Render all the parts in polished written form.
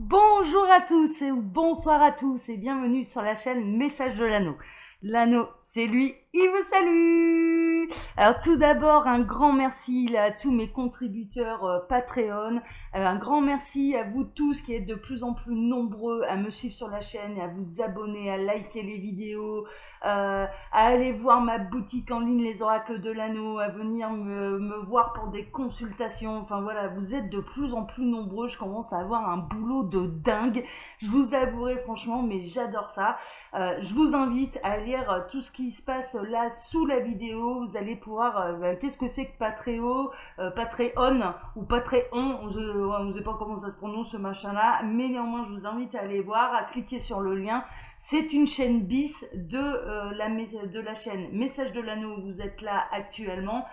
Bonjour à tous et bonsoir à tous et bienvenue sur la chaîne Message de l'Anneau. L'Anneau, c'est lui, il vous salue. Alors tout d'abord, un grand merci là, à tous mes contributeurs Patreon. Un grand merci à vous tous qui êtes de plus en plus nombreux à me suivre sur la chaîne et à vous abonner, à liker les vidéos, à aller voir ma boutique en ligne Les Oracles de l'Anneau, à venir me voir pour des consultations. Enfin voilà, vous êtes de plus en plus nombreux. Je commence à avoir un boulot de dingue. Je vous avouerai franchement, mais j'adore ça. Je vous invite à lire tout ce qui se passe là sous la vidéo. Vous allez pouvoir, qu'est-ce que c'est que Patreon, Patreon ou Patreon, je ne sais pas comment ça se prononce ce machin-là, mais néanmoins je vous invite à aller voir, à cliquer sur le lien. C'est une chaîne bis de la chaîne Message de l'Anneau où vous êtes là actuellement.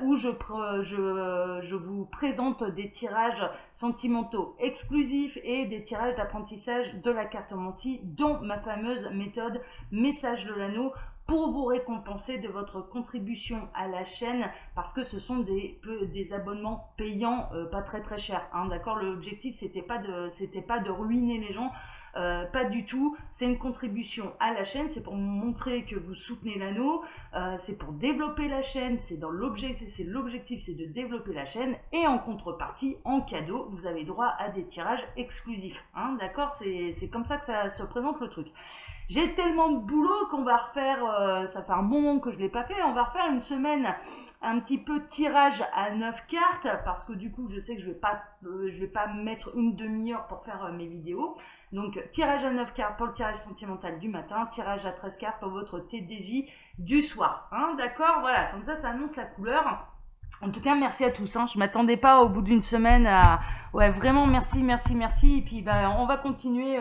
Où je vous présente des tirages sentimentaux exclusifs et des tirages d'apprentissage de la cartomancie, dont ma fameuse méthode Message de l'Anneau, pour vous récompenser de votre contribution à la chaîne, parce que ce sont des abonnements payants, pas très très chers, hein, d'accord. L'objectif c'était pas de ruiner les gens, pas du tout. C'est une contribution à la chaîne, c'est pour montrer que vous soutenez l'anneau, c'est pour développer la chaîne, c'est l'objectif, c'est de développer la chaîne, et en contrepartie, en cadeau, vous avez droit à des tirages exclusifs, hein, d'accord. C'est comme ça que ça se présente le truc. J'ai tellement de boulot qu'on va refaire, ça fait un moment que je ne l'ai pas fait, on va refaire une semaine un petit peu tirage à 9 cartes, parce que du coup je sais que je vais pas mettre une demi-heure pour faire mes vidéos. Donc tirage à 9 cartes pour le tirage sentimental du matin, tirage à 13 cartes pour votre TDJ du soir, hein, d'accord. Voilà, comme ça annonce la couleur. En tout cas, merci à tous, hein. Je m'attendais pas au bout d'une semaine à... Ouais, vraiment, merci, merci, merci. Et puis, on va continuer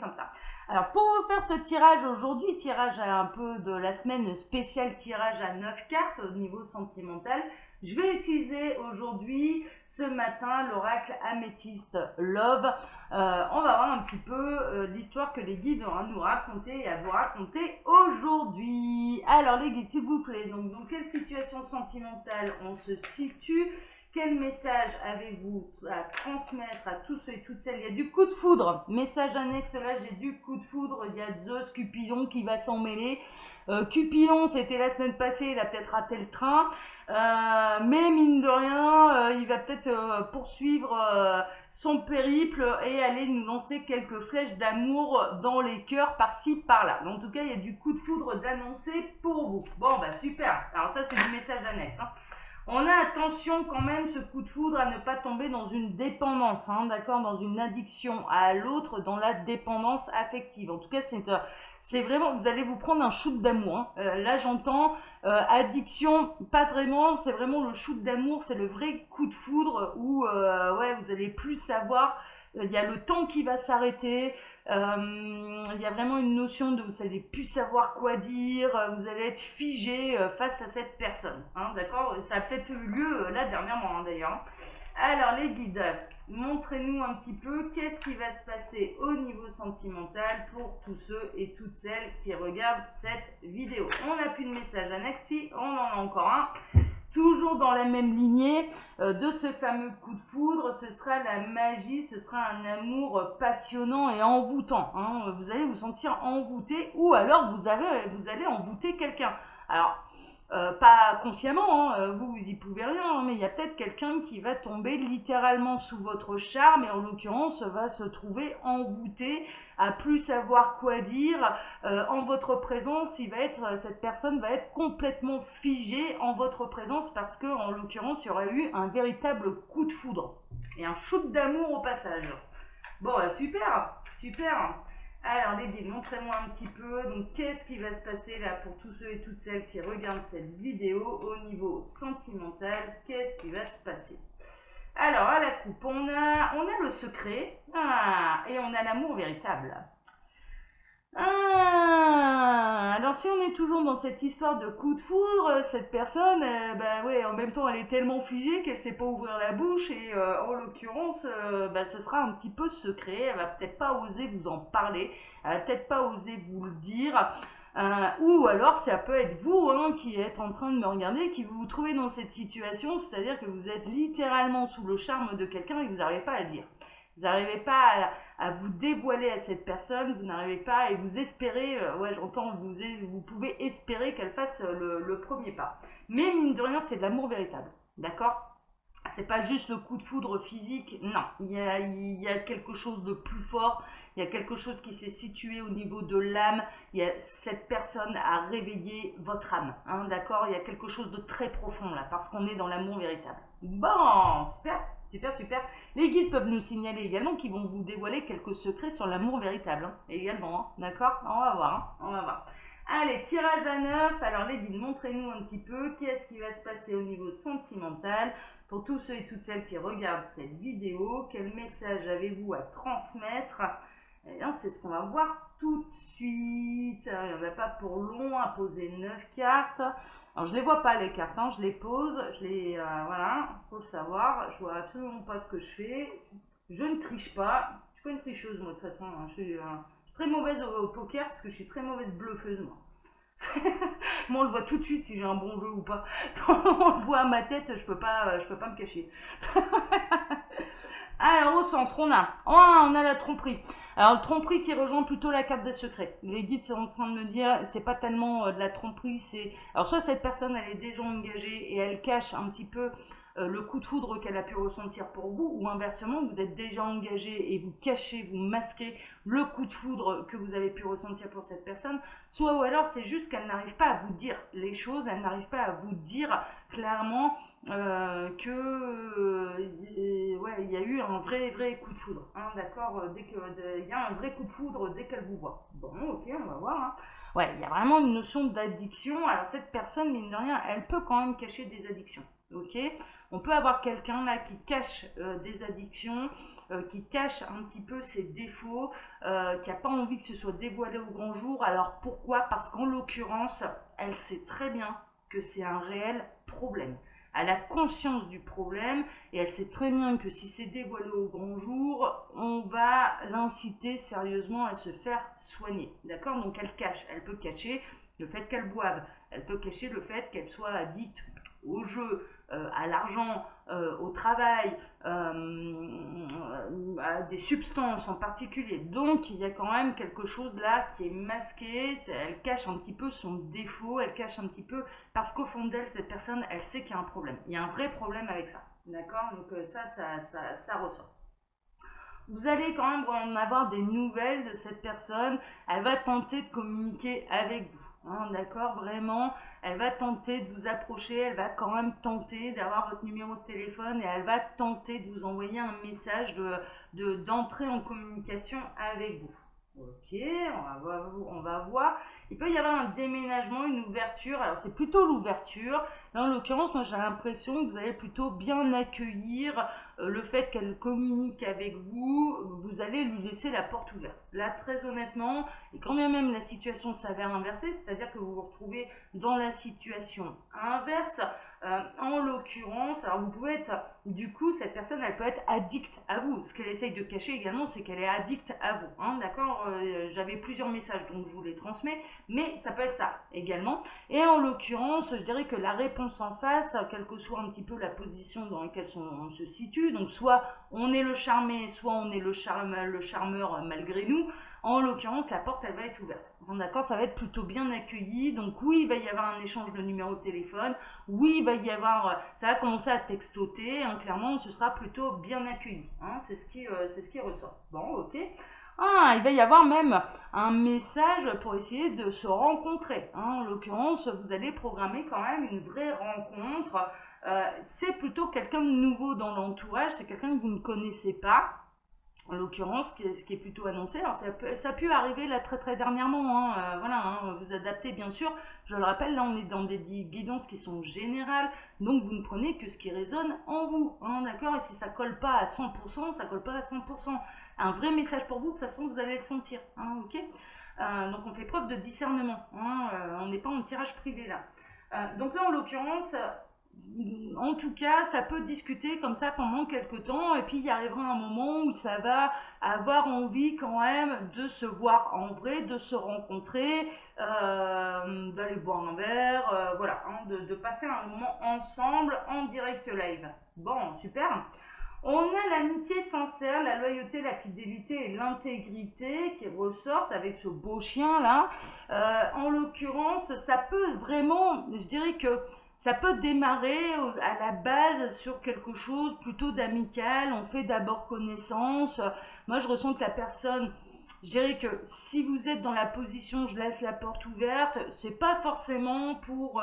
comme ça. Alors, pour vous faire ce tirage aujourd'hui, tirage un peu de la semaine spéciale, tirage à 9 cartes au niveau sentimental, je vais utiliser aujourd'hui, ce matin, l'oracle Améthyste Love. On va voir un petit peu l'histoire que les guides ont à nous raconter et à vous raconter aujourd'hui. Alors les guides, s'il vous plaît, donc dans quelle situation sentimentale on se situe? Quel message avez-vous à transmettre à tous ceux et toutes celles? Il y a du coup de foudre. Message annexe, là j'ai du coup de foudre. Il y a Zeus, Cupidon qui va s'en mêler. Cupidon, c'était la semaine passée, il a peut-être raté le train. Mais mine de rien, il va peut-être poursuivre son périple et aller nous lancer quelques flèches d'amour dans les cœurs par-ci par-là. Mais en tout cas, il y a du coup de foudre d'annoncer pour vous. Bon, bah super. Alors ça, c'est du message annexe, hein. On a attention quand même, ce coup de foudre, à ne pas tomber dans une dépendance, hein, d'accord, dans une addiction à l'autre, dans la dépendance affective. En tout cas, c'est vraiment, vous allez vous prendre un shoot d'amour, hein. Là, j'entends addiction, pas vraiment, c'est vraiment le shoot d'amour, c'est le vrai coup de foudre où ouais, vous allez plus savoir, il y a le temps qui va s'arrêter, il y a vraiment une notion de vous n'allez plus savoir quoi dire, vous allez être figé face à cette personne, hein, d'accord. Ça a peut-être eu lieu là dernièrement, hein, d'ailleurs. Alors les guides, montrez-nous un petit peu qu'est-ce qui va se passer au niveau sentimental pour tous ceux et toutes celles qui regardent cette vidéo. On n'a plus de message annexe, si on en a encore un. Toujours dans la même lignée de ce fameux coup de foudre, ce sera la magie, ce sera un amour passionnant et envoûtant, hein. Vous allez vous sentir envoûté, ou alors vous allez envoûter quelqu'un. Alors, pas consciemment, hein, vous y pouvez rien, hein, mais il y a peut-être quelqu'un qui va tomber littéralement sous votre charme et en l'occurrence va se trouver envoûté, à plus savoir quoi dire en votre présence. Cette personne va être complètement figée en votre présence parce que en l'occurrence il y aurait eu un véritable coup de foudre et un shoot d'amour au passage. Bon, super, super. Alors les guides, montrez-moi un petit peu, donc qu'est-ce qui va se passer là pour tous ceux et toutes celles qui regardent cette vidéo au niveau sentimental, qu'est-ce qui va se passer? Alors à la coupe, on a le secret, et on a l'amour véritable. Alors si on est toujours dans cette histoire de coup de foudre, cette personne, bah ouais, en même temps elle est tellement figée qu'elle sait pas ouvrir la bouche et en l'occurrence, ce sera un petit peu secret. Elle va peut-être pas oser vous en parler, elle va peut-être pas oser vous le dire, ou alors ça peut être vous, hein, qui êtes en train de me regarder, qui vous trouvez dans cette situation, c'est-à-dire que vous êtes littéralement sous le charme de quelqu'un et que vous n'arrivez pas à le dire. Vous n'arrivez pas à vous dévoiler à cette personne, vous n'arrivez pas et vous espérez, ouais j'entends, vous pouvez espérer qu'elle fasse le premier pas. Mais mine de rien, c'est de l'amour véritable, d'accord? C'est pas juste le coup de foudre physique, non, il y a quelque chose de plus fort, il y a quelque chose qui s'est situé au niveau de l'âme, cette personne a réveillé votre âme, hein, d'accord? Il y a quelque chose de très profond là, parce qu'on est dans l'amour véritable. Bon, super, super, super. Les guides peuvent nous signaler également qu'ils vont vous dévoiler quelques secrets sur l'amour véritable, hein, également, hein, d'accord? On va voir, hein, on va voir. Allez, tirage à 9. Alors les guides, montrez-nous un petit peu qu'est-ce qui va se passer au niveau sentimental. Pour tous ceux et toutes celles qui regardent cette vidéo, quel message avez-vous à transmettre? Eh bien, c'est ce qu'on va voir tout de suite. Alors, il n'y en a pas pour long à poser 9 cartes. Alors, je ne les vois pas les cartes, hein. Je les pose, voilà, faut le savoir. Je vois absolument pas ce que je fais. Je ne triche pas. Je suis pas une tricheuse, moi, de toute façon, hein. Je suis très mauvaise au poker parce que je suis très mauvaise bluffeuse, moi. Moi, on le voit tout de suite si j'ai un bon jeu ou pas. On le voit à ma tête, je peux pas me cacher. Alors, au centre, on a la tromperie. Alors, le tromperie qui rejoint plutôt la carte des secrets. Les guides sont en train de me dire, c'est pas tellement de la tromperie, c'est... Alors, soit cette personne, elle est déjà engagée et elle cache un petit peu le coup de foudre qu'elle a pu ressentir pour vous, ou inversement, vous êtes déjà engagé et vous cachez, vous masquez le coup de foudre que vous avez pu ressentir pour cette personne, soit ou alors c'est juste qu'elle n'arrive pas à vous dire les choses, elle n'arrive pas à vous dire clairement ouais, il y a eu un vrai coup de foudre, hein, d'accord, il y a un vrai coup de foudre dès qu'elle vous voit. Bon, ok, on va voir, hein. Ouais, il y a vraiment une notion d'addiction. Alors cette personne, mine de rien, elle peut quand même cacher des addictions, ok? On peut avoir quelqu'un là qui cache des addictions, qui cache un petit peu ses défauts, qui n'a pas envie que ce soit dévoilé au grand jour. Alors pourquoi? Parce qu'en l'occurrence, elle sait très bien que c'est un réel problème. Elle a conscience du problème et elle sait très bien que si c'est dévoilé au grand jour, on va l'inciter sérieusement à se faire soigner. D'accord? Donc elle cache, elle peut cacher le fait qu'elle boive, elle peut cacher le fait qu'elle soit addicte au jeu, à l'argent, au travail, à des substances en particulier. Donc il y a quand même quelque chose là qui est masqué, elle cache un petit peu son défaut, elle cache un petit peu, parce qu'au fond d'elle, cette personne, elle sait qu'il y a un problème. Il y a un vrai problème avec ça. D'accord? Donc ça ressort. Vous allez quand même en avoir des nouvelles de cette personne. Elle va tenter de communiquer avec vous. Hein, d'accord, vraiment, elle va tenter de vous approcher, elle va quand même tenter d'avoir votre numéro de téléphone et elle va tenter de vous envoyer un message d'entrer en communication avec vous. Ok, on va voir. Il peut y avoir un déménagement, une ouverture. Alors c'est plutôt l'ouverture. Là en l'occurrence, moi j'ai l'impression que vous allez plutôt bien accueillir le fait qu'elle communique avec vous. Vous allez lui laisser la porte ouverte. Là très honnêtement, et quand bien même la situation s'avère inversée, c'est-à-dire que vous vous retrouvez dans la situation inverse, en l'occurrence, alors vous pouvez être, du coup, cette personne, elle peut être addicte à vous. Ce qu'elle essaye de cacher également, c'est qu'elle est addicte à vous. Hein, d'accord? J'avais plusieurs messages, donc je vous les transmets, mais ça peut être ça également. Et en l'occurrence, je dirais que la réponse en face, quelle que soit un petit peu la position dans laquelle on se situe, donc soit on est le charmé, soit on est le charmeur malgré nous, en l'occurrence, la porte, elle va être ouverte. D'accord, ça va être plutôt bien accueilli. Donc oui, il va y avoir un échange de numéro de téléphone. Oui, il va y avoir, ça va commencer à textoter. Hein, clairement, ce sera plutôt bien accueilli. Hein, c'est ce qui ressort. Bon, ok. Ah, il va y avoir même un message pour essayer de se rencontrer. Hein, en l'occurrence, vous allez programmer quand même une vraie rencontre. C'est plutôt quelqu'un de nouveau dans l'entourage. C'est quelqu'un que vous ne connaissez pas. En l'occurrence, ce qui est plutôt annoncé. Alors ça a pu arriver là très dernièrement, hein, voilà, hein, vous adaptez bien sûr. Je le rappelle, là on est dans des guidances qui sont générales, donc vous ne prenez que ce qui résonne en vous, hein, d'accord? Et si ça colle pas à 100%, ça colle pas à 100%. Un vrai message pour vous, de toute façon vous allez le sentir, hein, ok? Donc on fait preuve de discernement, hein, on n'est pas en tirage privé là. Donc là en l'occurrence, en tout cas, ça peut discuter comme ça pendant quelques temps, et puis il y arrivera un moment où ça va avoir envie quand même de se voir en vrai, de se rencontrer, d'aller boire un verre, voilà, hein, de passer un moment ensemble en direct live. Bon, super. On a l'amitié sincère, la loyauté, la fidélité et l'intégrité qui ressortent avec ce beau chien là. En l'occurrence, ça peut vraiment, je dirais que ça peut démarrer à la base sur quelque chose plutôt d'amical. On fait d'abord connaissance. Moi, je ressens que la personne, je dirais que si vous êtes dans la position, je laisse la porte ouverte, c'est pas forcément pour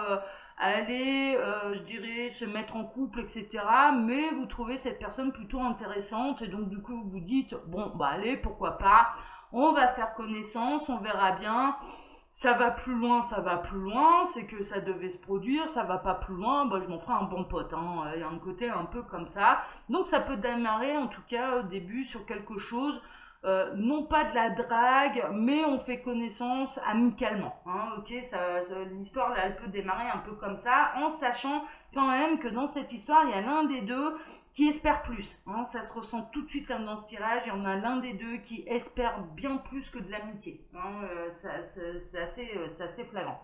aller, je dirais, se mettre en couple, etc. Mais vous trouvez cette personne plutôt intéressante et donc du coup vous dites, bon, bah allez, pourquoi pas, on va faire connaissance, on verra bien. Ça va plus loin, ça va plus loin, c'est que ça devait se produire, ça va pas plus loin, bah, je m'en ferai un bon pote, hein. Il y a un côté un peu comme ça. Donc ça peut démarrer en tout cas au début sur quelque chose, non pas de la drague, mais on fait connaissance amicalement, hein. Ok, l'histoire là, elle peut démarrer un peu comme ça, en sachant quand même que dans cette histoire, il y a l'un des deux qui espère plus, hein. Ça se ressent tout de suite comme dans ce tirage, il y en a l'un des deux qui espère bien plus que de l'amitié, hein. C'est assez flagrant.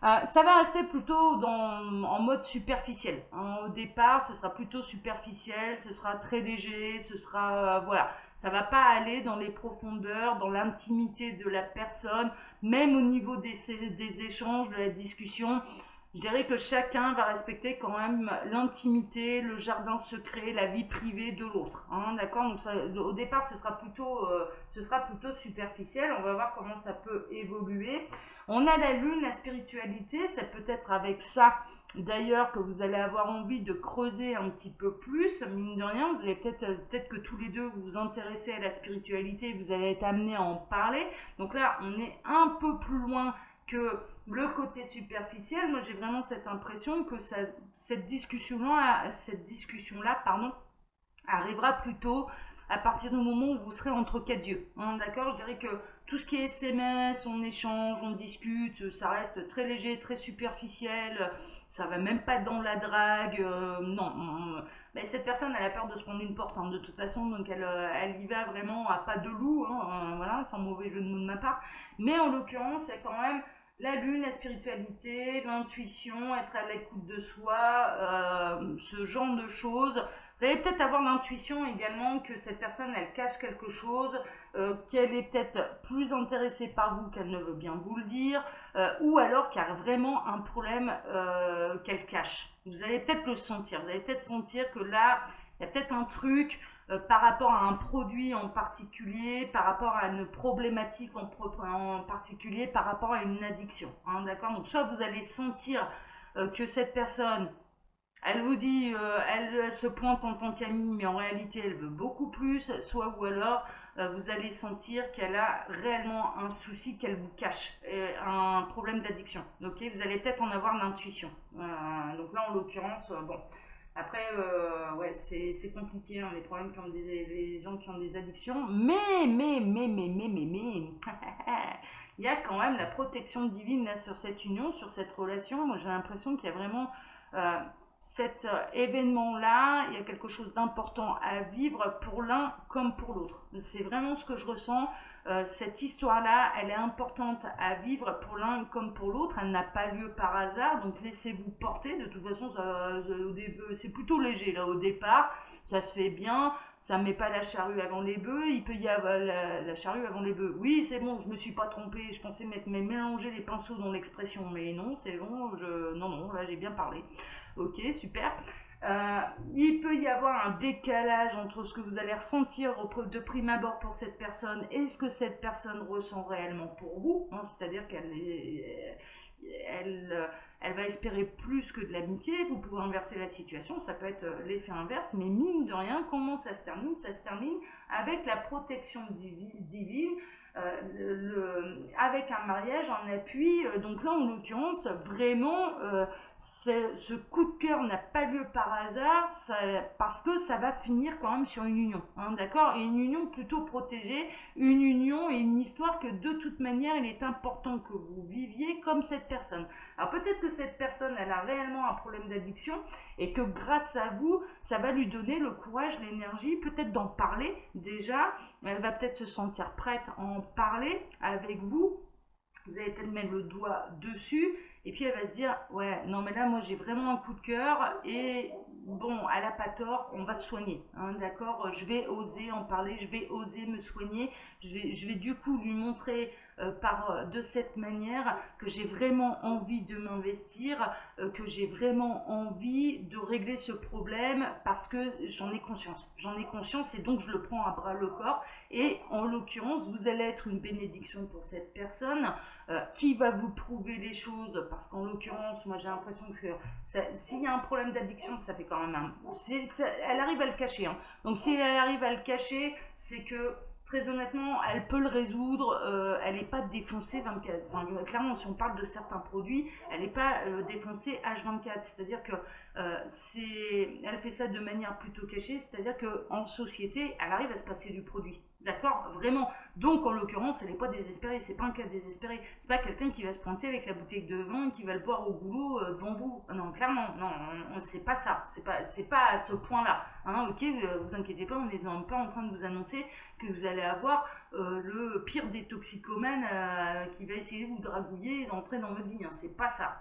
Ça va rester plutôt en mode superficiel, hein. Au départ, ce sera plutôt superficiel, ce sera très léger, ce sera voilà, ça va pas aller dans les profondeurs, dans l'intimité de la personne, même au niveau des échanges, de la discussion. Je dirais que chacun va respecter quand même l'intimité, le jardin secret, la vie privée de l'autre, hein, d'accord. Donc au départ, ce sera plutôt superficiel. On va voir comment ça peut évoluer. On a la lune, la spiritualité, c'est peut-être avec ça d'ailleurs que vous allez avoir envie de creuser un petit peu plus, mine de rien, vous allez peut-être que tous les deux vous vous intéressez à la spiritualité, vous allez être amenés à en parler. Donc là, on est un peu plus loin que le côté superficiel. Moi, j'ai vraiment cette impression que cette discussion-là, pardon, arrivera plutôt à partir du moment où vous serez entre quatre yeux, hein, d'accord. Je dirais que tout ce qui est SMS, on échange, on discute, ça reste très léger, très superficiel, ça va même pas dans la drague, non. Mais cette personne, elle a peur de se prendre une porte, hein, de toute façon, donc elle y va vraiment à pas de loup, hein, voilà, sans mauvais jeu de mots de ma part. Mais en l'occurrence, c'est quand même la lune, la spiritualité, l'intuition, être à l'écoute de soi, ce genre de choses. Vous allez peut-être avoir l'intuition également que cette personne, elle cache quelque chose, qu'elle est peut-être plus intéressée par vous qu'elle ne veut bien vous le dire, ou alors qu'il y a vraiment un problème qu'elle cache. Vous allez peut-être le sentir, vous allez peut-être sentir que là, il y a peut-être un truc par rapport à un produit en particulier, par rapport à une problématique en particulier, par rapport à une addiction, hein, d'accord. Donc soit vous allez sentir que cette personne, elle vous dit, elle se pointe en tant qu'amie, mais en réalité, elle veut beaucoup plus. Soit ou alors, vous allez sentir qu'elle a réellement un souci qu'elle vous cache, un problème d'addiction. Ok, vous allez peut-être en avoir l'intuition. Donc là, en l'occurrence, bon. Après, ouais, c'est compliqué, hein, les problèmes qui ont les gens qui ont des addictions. Mais, il y a quand même la protection divine là sur cette union, sur cette relation. Moi, j'ai l'impression qu'il y a vraiment euh, cet événement-là, il y a quelque chose d'important à vivre pour l'un comme pour l'autre. C'est vraiment ce que je ressens. Cette histoire-là, elle est importante à vivre pour l'un comme pour l'autre. Elle n'a pas lieu par hasard, donc laissez-vous porter. De toute façon, c'est plutôt léger là au départ. Ça se fait bien, ça ne met pas la charrue avant les bœufs. Il peut y avoir la charrue avant les bœufs. Oui, c'est bon, je me suis pas trompée. Je pensais mélanger les pinceaux dans l'expression, mais non, c'est bon. Non, là j'ai bien parlé. Ok, super. Il peut y avoir un décalage entre ce que vous allez ressentir de prime abord pour cette personne et ce que cette personne ressent réellement pour vous, hein. C'est-à-dire elle va espérer plus que de l'amitié. Vous pouvez inverser la situation, ça peut être l'effet inverse, mais mine de rien, comment ça se termine? Ça se termine avec la protection divine, avec un mariage en appui. Donc là, en l'occurrence, vraiment, ce coup de cœur n'a pas lieu par hasard, parce que ça va finir quand même sur une union, hein, d'accord. Et une union plutôt protégée, une union et une histoire que de toute manière, il est important que vous viviez comme cette personne. Alors peut-être que cette personne, elle a réellement un problème d'addiction et que grâce à vous, ça va lui donner le courage, l'énergie, peut-être d'en parler déjà. Elle va peut-être se sentir prête à en parler avec vous. Vous allez peut-être mettre le doigt dessus et puis elle va se dire, ouais, non mais là moi j'ai vraiment un coup de cœur et bon, elle n'a pas tort, on va se soigner, hein, d'accord? Je vais oser en parler, je vais oser me soigner, je vais du coup lui montrer de cette manière que j'ai vraiment envie de m'investir, que j'ai vraiment envie de régler ce problème parce que j'en ai conscience. J'en ai conscience et donc je le prends à bras le corps. Et en l'occurrence, vous allez être une bénédiction pour cette personne qui va vous prouver les choses parce qu'en l'occurrence, moi j'ai l'impression que s'il y a un problème d'addiction, ça fait quand même elle arrive à le cacher. Hein. Donc si elle arrive à le cacher, c'est que très honnêtement, elle peut le résoudre, elle n'est pas défoncée 24. Enfin, clairement, si on parle de certains produits, elle n'est pas défoncée H24. C'est-à-dire que elle fait ça de manière plutôt cachée, c'est-à-dire qu'en société, elle arrive à se passer du produit. D'accord? Vraiment. Donc, en l'occurrence, elle n'est pas désespérée. C'est pas un cas désespéré. C'est pas quelqu'un qui va se pointer avec la bouteille de vin et qui va le boire au goulot devant vous. Non, clairement, non, c'est pas ça. C'est pas à ce point-là. Hein, ok, vous inquiétez pas, on n'est pas en train de vous annoncer que vous allez avoir le pire des toxicomanes qui va essayer de vous dragouiller et d'entrer dans votre vie. Hein. C'est pas ça.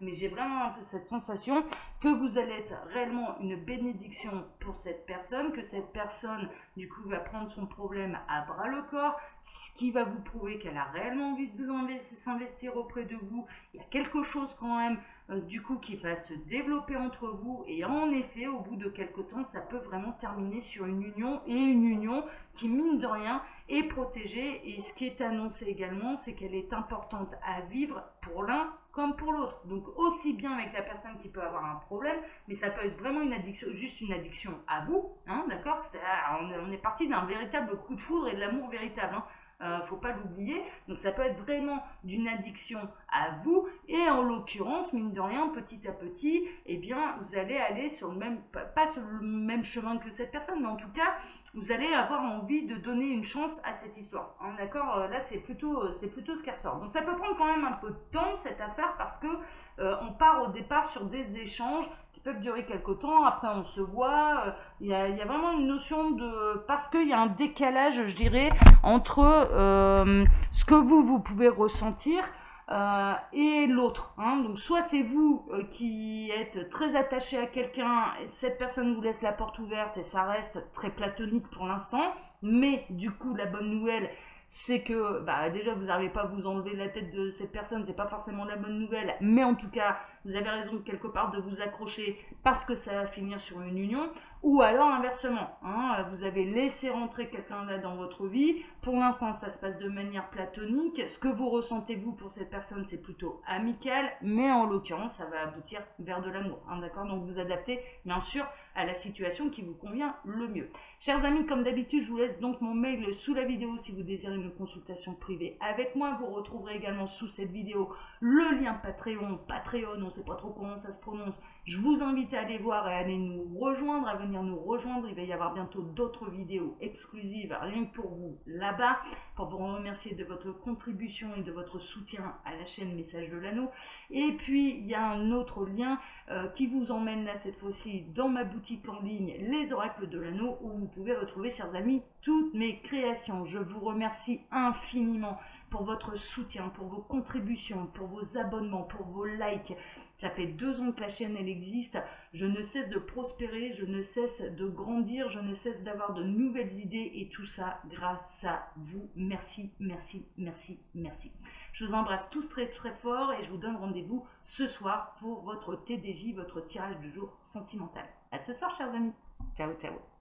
Mais j'ai vraiment un peu cette sensation que vous allez être réellement une bénédiction pour cette personne, que cette personne, du coup, va prendre son problème à bras le corps, ce qui va vous prouver qu'elle a réellement envie de vous s'investir auprès de vous. Il y a quelque chose quand même, du coup, qui va se développer entre vous. Et en effet, au bout de quelques temps, ça peut vraiment terminer sur une union, et une union qui, mine de rien, est protégée. Et ce qui est annoncé également, c'est qu'elle est importante à vivre pour l'un comme pour l'autre. Donc aussi bien avec la personne qui peut avoir un problème, mais ça peut être vraiment une addiction, juste une addiction à vous, hein, d'accord? On est parti d'un véritable coup de foudre et de l'amour véritable, hein. Faut pas l'oublier. Donc ça peut être vraiment d'une addiction à vous, et en l'occurrence, mine de rien, petit à petit, eh bien, vous allez aller sur le même, pas sur le même chemin que cette personne, mais en tout cas, vous allez avoir envie de donner une chance à cette histoire. Hein, d'accord? Là, c'est plutôt ce qui ressort. Donc ça peut prendre quand même un peu de temps, cette affaire, parce que on part au départ sur des échanges qui peuvent durer quelques temps, après on se voit, il y a vraiment une notion de... Parce qu'il y a un décalage, je dirais, entre ce que vous pouvez ressentir et l'autre. Hein. Donc soit c'est vous qui êtes très attaché à quelqu'un, cette personne vous laisse la porte ouverte et ça reste très platonique pour l'instant, mais du coup la bonne nouvelle, c'est que déjà vous n'arrivez pas à vous enlever de la tête de cette personne, c'est pas forcément la bonne nouvelle, mais en tout cas vous avez raison quelque part de vous accrocher parce que ça va finir sur une union. Ou alors inversement, hein, vous avez laissé rentrer quelqu'un là dans votre vie, pour l'instant ça se passe de manière platonique, ce que vous ressentez vous pour cette personne c'est plutôt amical, mais en l'occurrence ça va aboutir vers de l'amour, hein, d'accord? Donc vous adaptez bien sûr à la situation qui vous convient le mieux. Chers amis, comme d'habitude, je vous laisse donc mon mail sous la vidéo si vous désirez une consultation privée avec moi. Vous retrouverez également sous cette vidéo le lien Patreon, on ne sait pas trop comment ça se prononce. Je vous invite à aller voir et à aller nous rejoindre, à venir nous rejoindre. Il va y avoir bientôt d'autres vidéos exclusives rien que pour vous là-bas, pour vous remercier de votre contribution et de votre soutien à la chaîne Message de l'Anneau. Et puis, il y a un autre lien qui vous emmène là cette fois-ci dans ma boutique en ligne Les Oracles de l'Anneau, où vous pouvez retrouver, chers amis, toutes mes créations. Je vous remercie infiniment pour votre soutien, pour vos contributions, pour vos abonnements, pour vos likes. Ça fait 2 ans que la chaîne elle existe, je ne cesse de prospérer, je ne cesse de grandir, je ne cesse d'avoir de nouvelles idées et tout ça grâce à vous. Merci, merci, merci, merci. Je vous embrasse tous très très fort et je vous donne rendez-vous ce soir pour votre TDJ, votre tirage du jour sentimental. À ce soir, chers amis. Ciao, ciao.